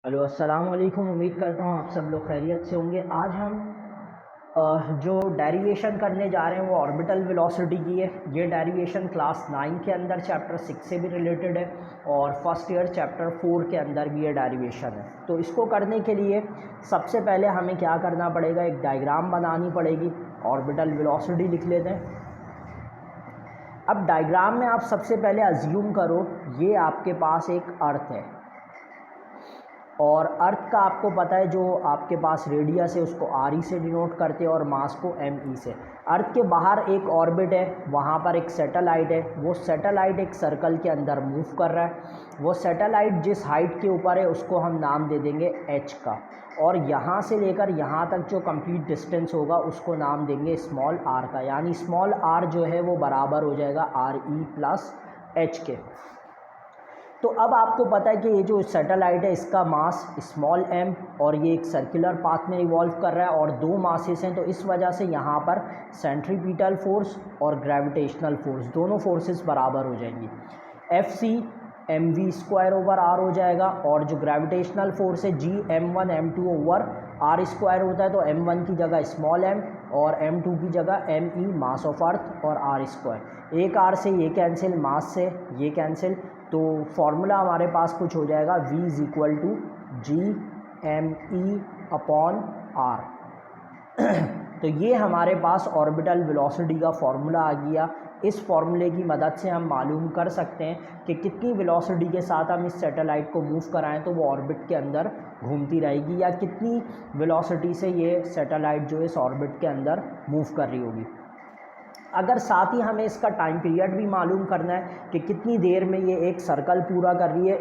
Hello अस्सलाम वालेकुम। उम्मीद करता हूँ आप सब लोग खैरियत से होंगे। आज हम जो डेरिवेशन करने जा रहे हैं वो ऑर्बिटल वेलोसिटी की है। ये डेरिवेशन क्लास 9 के अंदर चैप्टर 6 से भी रिलेटेड है और फर्स्ट ईयर चैप्टर 4 के अंदर भी ये डेरिवेशन है। तो इसको करने के लिए सबसे पहले हमें क्या करना पड़ेगा, एक डायग्राम बनानी पड़ेगी। ऑर्बिटल वेलोसिटी लिख लेते हैं। अब डायग्राम में आप सबसे पहले अज्यूम करो ये आपके पास एक अर्थ है और अर्थ का आपको पता है जो आपके पास रेडियस है उसको आर ई से डिनोट करते हैं और मास को एम ई से। अर्थ के बाहर एक ऑर्बिट है, वहाँ पर एक सैटेलाइट है। वो सैटेलाइट एक सर्कल के अंदर मूव कर रहा है। वो सैटेलाइट जिस हाइट के ऊपर है उसको हम नाम दे देंगे एच का, और यहाँ से लेकर यहाँ तक जो कंप्लीट डिस्टेंस होगा उसको नाम देंगे स्मॉल आर का। यानी स्मॉल आर जो है वो बराबर हो जाएगा आर ई प्लस एच के। तो अब आपको पता है कि ये जो सैटेलाइट है इसका मास स्मॉल एम और ये एक सर्कुलर पाथ में इवॉल्व कर रहा है और दो मासेस हैं, तो इस वजह से यहाँ पर सेंट्रीपिटल फोर्स और ग्रेविटेशनल फोर्स दोनों फोर्सेस बराबर हो जाएंगी। F C M V square over R हो जाएगा और जो ग्रेविटेशनल फोर्स है G M one M two over R square होता है, तो एम वन की जगह स्मॉल एम और एम टू की जगह M E mass of earth और आर स्क्वायर। एक आर से ये कैंसिल, मास से ये कैंसिल, तो फॉर्मूला हमारे पास कुछ हो जाएगा v is equal to G M E upon R. तो ये हमारे पास ऑर्बिटल वेलोसिटी का फॉर्मूला आ गया। इस फॉर्मूले की मदद से हम मालूम कर सकते हैं कि कितनी वेलोसिटी के साथ हम इस सैटेलाइट को मूव कराएं तो वो ऑर्बिट के अंदर घूमती रहेगी, या कितनी वेलोसिटी से ये सैटेलाइट जो इस ऑर्बिट के अंदर मूव कर रही होगी। अगर साथ ही हमें इसका टाइम पीरियड भी मालूम करना है कि कितनी देर में ये एक सर्कल पूरा कर रही है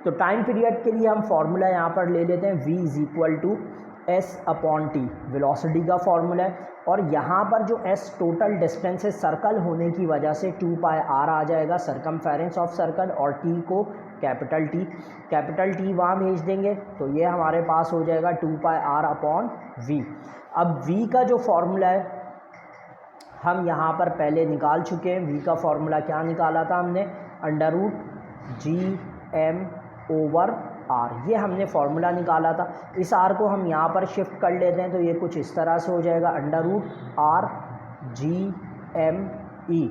तो टाइम पीरियड के लिए हम फॉर्मूला यहाँ पर ले लेते हैं v is equal to S upon T, velocity का फॉर्मूला है। और यहाँ पर जो s टोटल डिस्टेंस है सर्कल होने की वजह से 2 पाई r आ जाएगा, सरकमफेरेंस ऑफ सर्कल, और t को कैपिटल T वहाँ भेज देंगे तो ये हमारे पास हो जाएगा 2 पाई r अपॉन v। अब v का जो फॉर्मूला है हम यहाँ पर पहले निकाल चुके हैं। v का फॉर्मूला क्या निकाला था हमने, under root G M over R, ये हमने फॉर्मूला निकाला था। इस आर को हम यहाँ पर शिफ्ट कर लेते हैं तो ये कुछ इस तरह से हो जाएगा under root R G M E.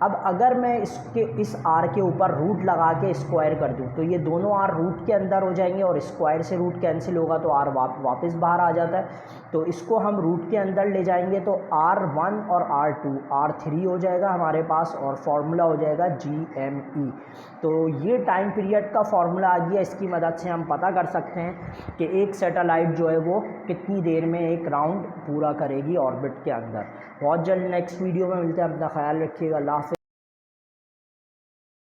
अब अगर मैं इस आर के ऊपर रूट लगा के स्क्वायर कर दूं तो ये दोनों आर रूट के अंदर हो जाएंगे और स्क्वायर से रूट कैंसिल होगा तो आर वापस बाहर आ जाता है। तो इसको हम रूट के अंदर ले जाएंगे तो R1 और R2 R3 हो जाएगा हमारे पास और फॉर्मूला हो जाएगा GME। तो ये टाइम पीरियड का फॉर्मूला आ गया। इसकी मदद से हम पता कर सकते हैं कि एक सैटेलाइट जो है वो कितनी देर में एक राउंड पूरा करेगी ऑर्बिट के अंदर। बहुत जल्द नेक्स्ट वीडियो में मिलते हैं। अपना ख्याल रखिएगा। अल्लाह हाफ़िज़।